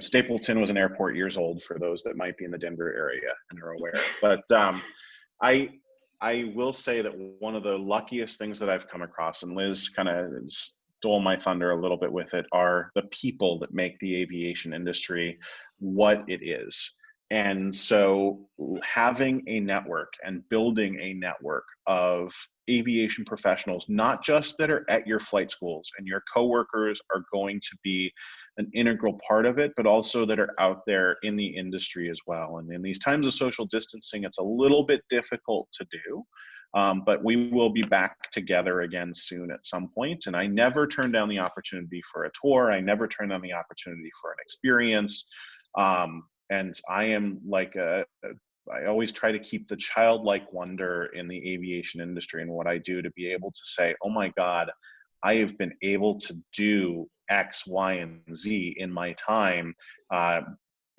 Stapleton was an airport years old for those that might be in the Denver area and are aware. But I will say that one of the luckiest things that I've come across, and Liz kind of stole my thunder a little bit with it, are the people that make the aviation industry what it is. And so having a network and building a network of aviation professionals, not just that are at your flight schools and your coworkers are going to be an integral part of it, but also that are out there in the industry as well. And in these times of social distancing, it's a little bit difficult to do. But we will be back together again soon at some point. And I never turned down the opportunity for a tour. I never turned down the opportunity for an experience. And I am like I always try to keep the childlike wonder in the aviation industry and what I do, to be able to say, oh my God, I have been able to do X, Y, and Z in my time.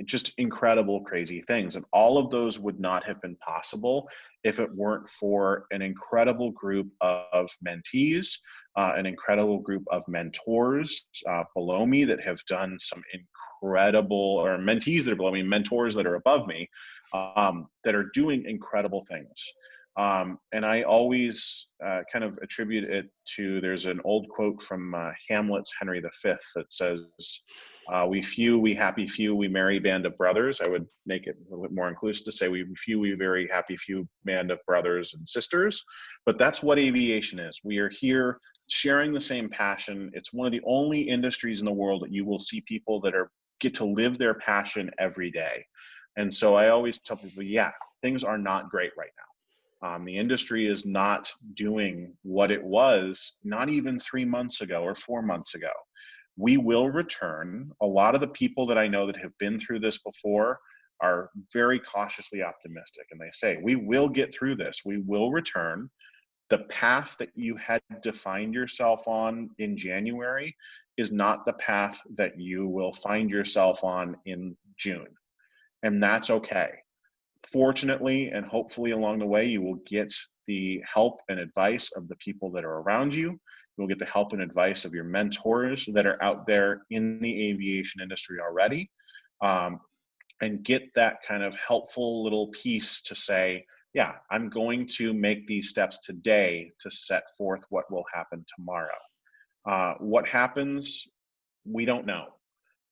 Just incredible, crazy things. And all of those would not have been possible if it weren't for an incredible group of mentees, an incredible group of mentors below me that have done some incredible, or mentees that are below me, mentors that are above me, that are doing incredible things. And I always kind of attribute it to, there's an old quote from Hamlet's Henry V that says, we few, we happy few, we merry band of brothers. I would make it a little bit more inclusive to say we few, we very happy few band of brothers and sisters. But that's what aviation is. We are here sharing the same passion. It's one of the only industries in the world that you will see people that get to live their passion every day. And so I always tell people, yeah, things are not great right now. The industry is not doing what it was, not even 3 months ago or 4 months ago. We will return. A lot of the people that I know that have been through this before are very cautiously optimistic. And they say, we will get through this. We will return. The path that you had to find yourself on in January is not the path that you will find yourself on in June. And that's okay. Fortunately, and hopefully along the way, you will get the help and advice of the people that are around you. You'll get the help and advice of your mentors that are out there in the aviation industry already, and get that kind of helpful little piece to say, yeah, I'm going to make these steps today to set forth what will happen tomorrow. What happens, we don't know.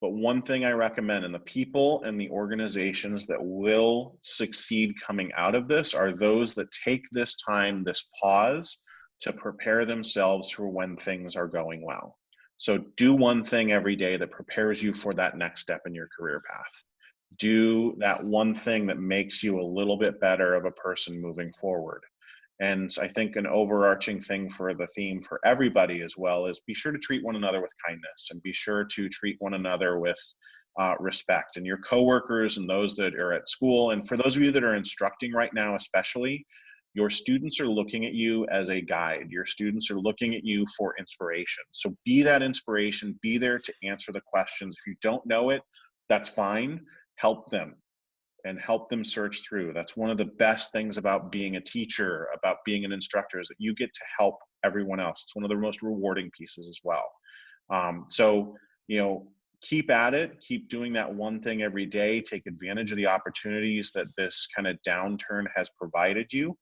But one thing I recommend, and the people and the organizations that will succeed coming out of this are those that take this time, this pause, to prepare themselves for when things are going well. So do one thing every day that prepares you for that next step in your career path. Do that one thing that makes you a little bit better of a person moving forward. And I think an overarching thing for the theme for everybody as well is be sure to treat one another with kindness, and be sure to treat one another with respect. And your coworkers and those that are at school, and for those of you that are instructing right now especially, your students are looking at you as a guide. Your students are looking at you for inspiration. So be that inspiration, be there to answer the questions. If you don't know it, that's fine. Help them. And help them search through. That's one of the best things about being a teacher, about being an instructor, is that you get to help everyone else. It's one of the most rewarding pieces as well. So, keep at it, keep doing that one thing every day, take advantage of the opportunities that this kind of downturn has provided you,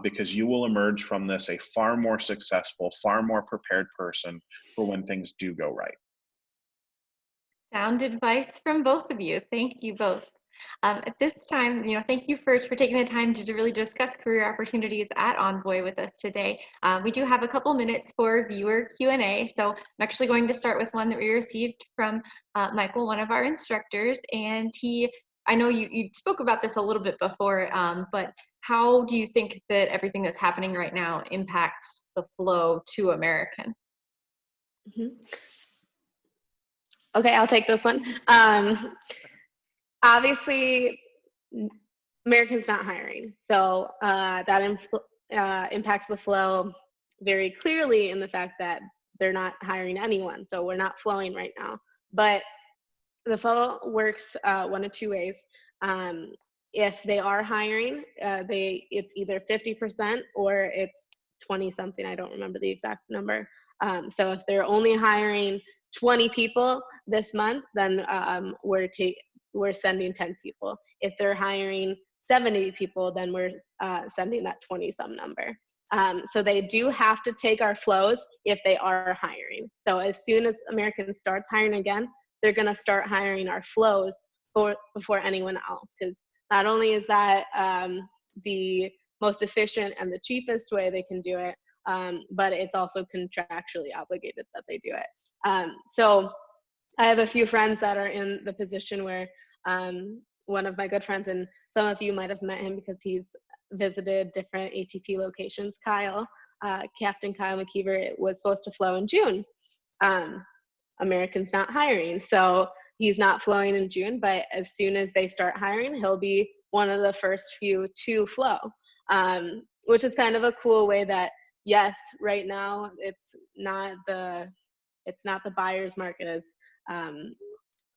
because you will emerge from this a far more successful, far more prepared person for when things do go right. Sound advice from both of you. Thank you both. At this time, thank you for taking the time to really discuss career opportunities at Envoy with us today. We do have a couple minutes for viewer Q&A, so I'm actually going to start with one that we received from Michael, one of our instructors, and I know you spoke about this a little bit before, but how do you think that everything that's happening right now impacts the flow to American? Mhm. Okay, I'll take this one. Obviously, American's not hiring, so that impacts the flow very clearly in the fact that they're not hiring anyone, so we're not flowing right now. But the flow works one of two ways. If they are hiring, it's either 50% or it's 20 something. I don't remember the exact number. So if they're only hiring 20 people this month, then we're sending 10 people. If they're hiring 70 people, then we're sending that 20 some number. So they do have to take our flows if they are hiring. So as soon as American starts hiring again, they're going to start hiring our flows before anyone else, because not only is that the most efficient and the cheapest way they can do it, but it's also contractually obligated that they do it. So I have a few friends that are in the position where one of my good friends, and some of you might have met him because he's visited different ATP locations, Kyle, Captain Kyle McKeever, was supposed to flow in June. American's not hiring, so he's not flowing in June, but as soon as they start hiring, he'll be one of the first few to flow, which is kind of a cool way that, yes, right now it's not the buyer's market as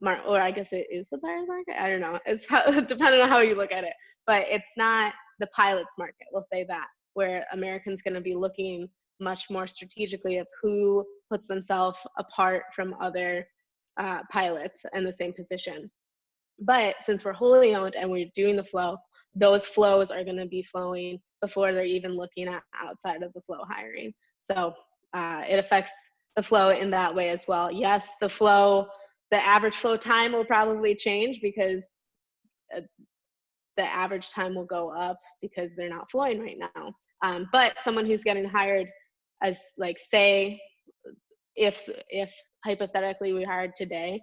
or I guess it is the buyer's market. I don't know. It's depending on how you look at it, but it's not the pilot's market. We'll say that, where American's going to be looking much more strategically of who puts themselves apart from other pilots in the same position. But since we're wholly owned and we're doing the flow, those flows are going to be flowing before they're even looking at outside of the flow hiring. So it affects the flow in that way as well. Yes, the average flow time will probably change because the average time will go up because they're not flowing right now. But someone who's getting hired as, like, say, if hypothetically we hired today,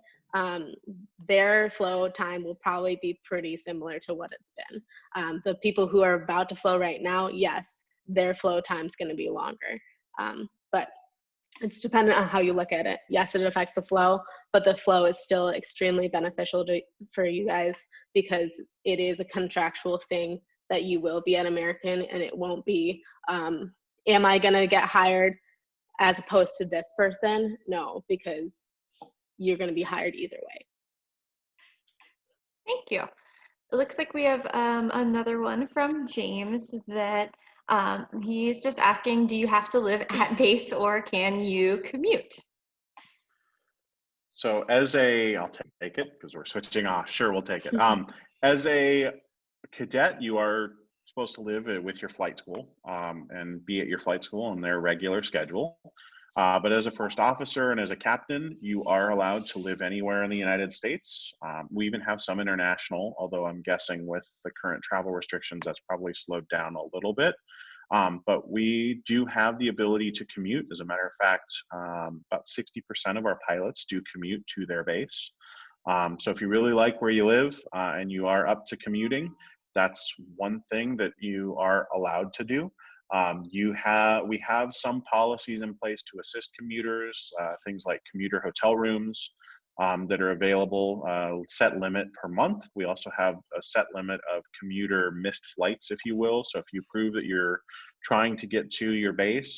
their flow time will probably be pretty similar to what it's been. The people who are about to flow right now, yes, their flow time is going to be longer. But it's dependent on how you look at it. Yes, it affects the flow, but the flow is still extremely beneficial for you guys because it is a contractual thing that you will be at American, and it won't be, am I going to get hired as opposed to this person? No, because you're going to be hired either way. Thank you. It looks like we have another one from James that he's just asking, do you have to live at base or can you commute? So I'll take it because we're switching off. Sure, we'll take it. As a cadet, you are supposed to live with your flight school and be at your flight school on their regular schedule. But as a first officer and as a captain, you are allowed to live anywhere in the United States. We even have some international, although I'm guessing with the current travel restrictions, that's probably slowed down a little bit. But we do have the ability to commute. As a matter of fact, about 60% of our pilots do commute to their base. So if you really like where you live and you are up to commuting, that's one thing that you are allowed to do. We have some policies in place to assist commuters, things like commuter hotel rooms that are available, set limit per month. We also have a set limit of commuter missed flights, if you will. So if you prove that you're trying to get to your base,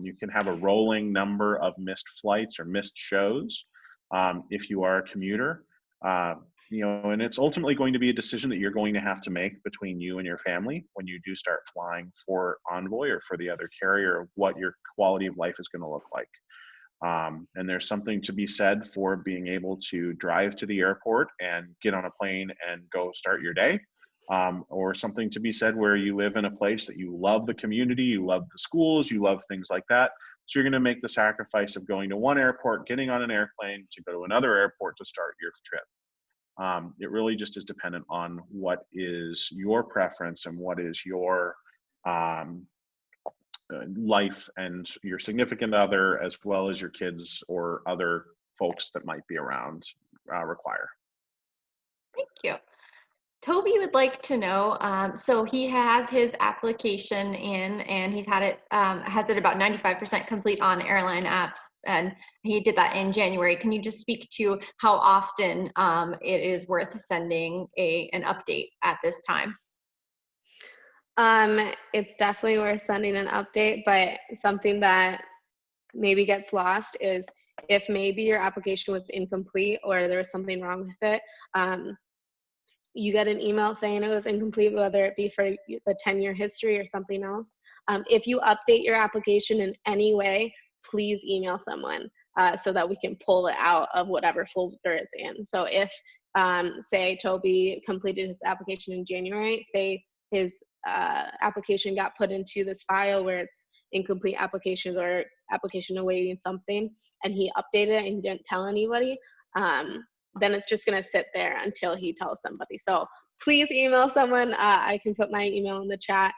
you can have a rolling number of missed flights or missed shows if you are a commuter. And it's ultimately going to be a decision that you're going to have to make between you and your family when you do start flying for Envoy or for the other carrier of what your quality of life is going to look like. And there's something to be said for being able to drive to the airport and get on a plane and go start your day, or something to be said where you live in a place that you love the community, you love the schools, you love things like that. So you're going to make the sacrifice of going to one airport, getting on an airplane to go to another airport to start your trip. It really just is dependent on what is your preference and what is your life and your significant other, as well as your kids or other folks that might be around require. Thank you. Toby would like to know, so he has his application in and he's had it, has it about 95% complete on airline apps, and he did that in January. Can you just speak to how often it is worth sending an update at this time? It's definitely worth sending an update, but something that maybe gets lost is if maybe your application was incomplete or there was something wrong with it, you get an email saying it was incomplete, whether it be for the 10-year history or something else. If you update your application in any way, please email someone so that we can pull it out of whatever folder it's in. So if, say, Toby completed his application in January, say his application got put into this file where it's incomplete applications or application awaiting something, and he updated it and didn't tell anybody, then it's just going to sit there until he tells somebody. So please email someone. I can put my email in the chat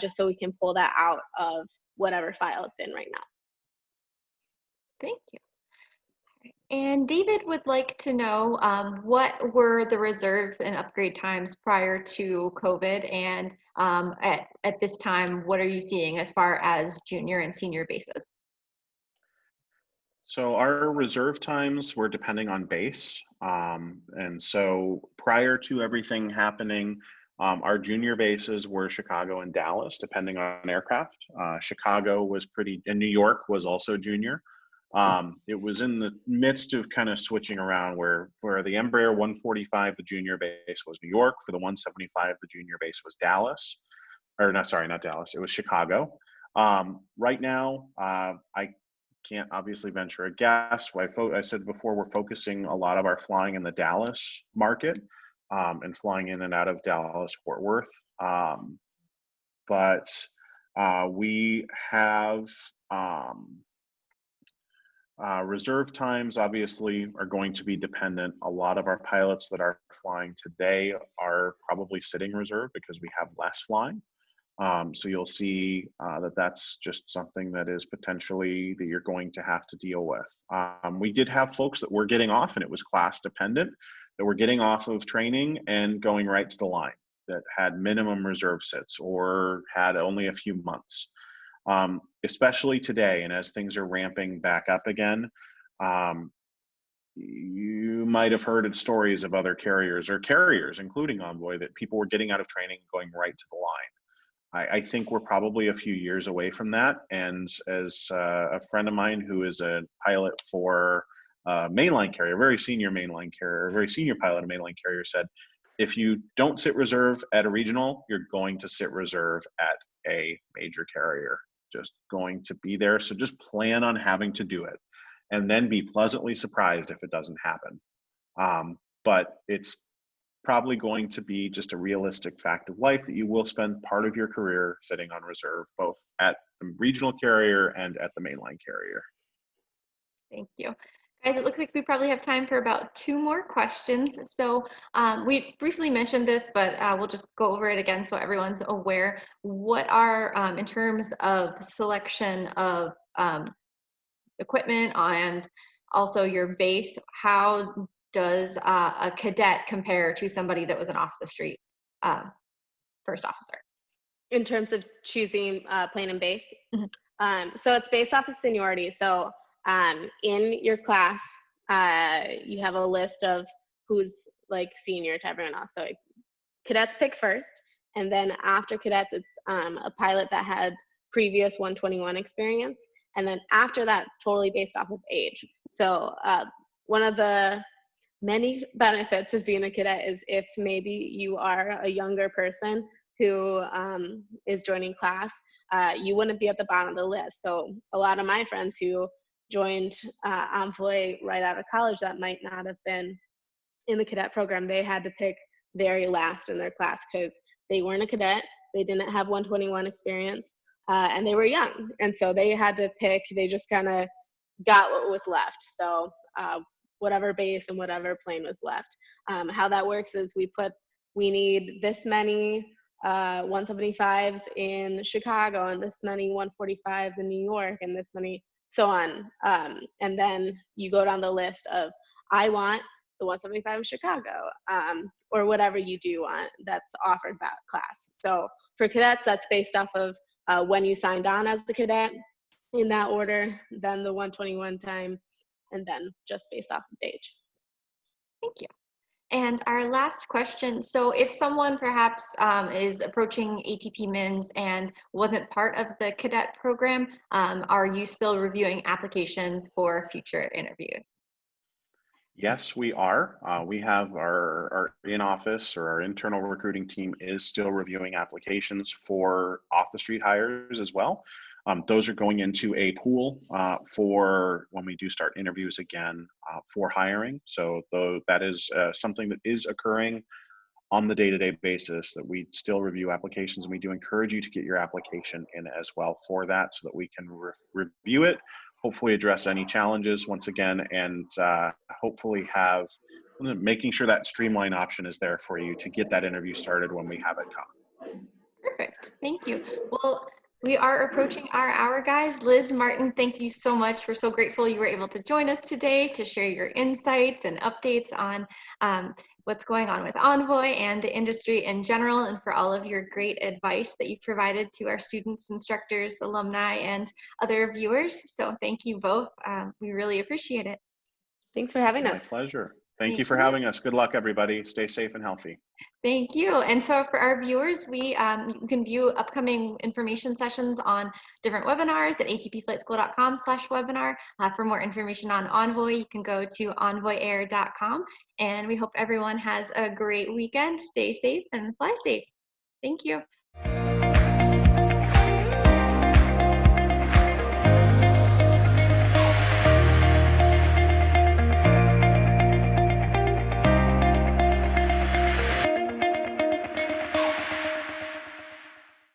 just so we can pull that out of whatever file it's in right now. Thank you. And David would like to know what were the reserve and upgrade times prior to COVID, and at this time, what are you seeing as far as junior and senior bases? So our reserve times were depending on base. And so prior to everything happening, our junior bases were Chicago and Dallas, depending on aircraft. Chicago was and New York was also junior. It was in the midst of kind of switching around where the Embraer 145, the junior base was New York. For the 175, the junior base was Dallas. Or not Dallas, it was Chicago. Right now, I can't obviously venture a guess. I said before, we're focusing a lot of our flying in the Dallas market and flying in and out of Dallas, Fort Worth. But we have reserve times obviously are going to be dependent. A lot of our pilots that are flying today are probably sitting reserve because we have less flying. So you'll see that's just something that is potentially that you're going to have to deal with. We did have folks that were getting off, and it was class dependent, that were getting off of training and going right to the line, that had minimum reserve sits or had only a few months. Especially today, and as things are ramping back up again, you might have heard of stories of other carriers, including Envoy, that people were getting out of training and going right to the line. I think we're probably a few years away from that. And as a friend of mine who is a pilot for a mainline carrier, a very senior mainline carrier, a very senior pilot of a mainline carrier said, if you don't sit reserve at a regional, you're going to sit reserve at a major carrier. Just going to be there. So just plan on having to do it and then be pleasantly surprised if it doesn't happen. But it's probably going to be just a realistic fact of life that you will spend part of your career sitting on reserve, both at the regional carrier and at the mainline carrier. Thank you. Guys, it looks like we probably have time for about 2 more questions. So we briefly mentioned this, but we'll just go over it again so everyone's aware. What are, in terms of selection of equipment and also your base, how does a cadet compare to somebody that was an off-the-street first officer? In terms of choosing plane and base? Mm-hmm. So it's based off of seniority. So in your class, you have a list of who's like senior to everyone else. So cadets pick first, and then after cadets, it's a pilot that had previous 121 experience. And then after that, it's totally based off of age. So one of the many benefits of being a cadet is if maybe you are a younger person who is joining class, you wouldn't be at the bottom of the list. So a lot of my friends who joined Envoy right out of college that might not have been in the cadet program, they had to pick very last in their class because they weren't a cadet, they didn't have 121 experience, and they were young. And so they had to pick, they just kind of got what was left. So whatever base and whatever plane was left. How that works is we need this many 175s in Chicago and this many 145s in New York and this many, so on. And then you go down the list of, I want the 175 in Chicago, or whatever you do on that's offered that class. So for cadets, that's based off of when you signed on as the cadet in that order, then the 121 time, and then just based off of age. Thank you. And our last question, so if someone perhaps is approaching ATP Mins and wasn't part of the cadet program, are you still reviewing applications for future interviews? Yes, we are. We have our in-office or our internal recruiting team is still reviewing applications for off-the-street hires as well. Those are going into a pool for when we do start interviews again for hiring. So that is something that is occurring on the day-to-day basis, that we still review applications, and we do encourage you to get your application in as well for that, so that we can review it, hopefully address any challenges once again, and hopefully have making sure that streamline option is there for you to get that interview started when we have it come. Perfect, thank you. Well, we are approaching our hour, guys. Liz, Martin, thank you so much. We're so grateful you were able to join us today to share your insights and updates on what's going on with Envoy and the industry in general, and for all of your great advice that you've provided to our students, instructors, alumni, and other viewers. So thank you both. We really appreciate it. Thanks for having us. My pleasure. Thank you for having us. Good luck, everybody. Stay safe and healthy. Thank you. And so for our viewers, you can view upcoming information sessions on different webinars at atpflightschool.com/webinar. For more information on Envoy, you can go to envoyair.com. And we hope everyone has a great weekend. Stay safe and fly safe. Thank you.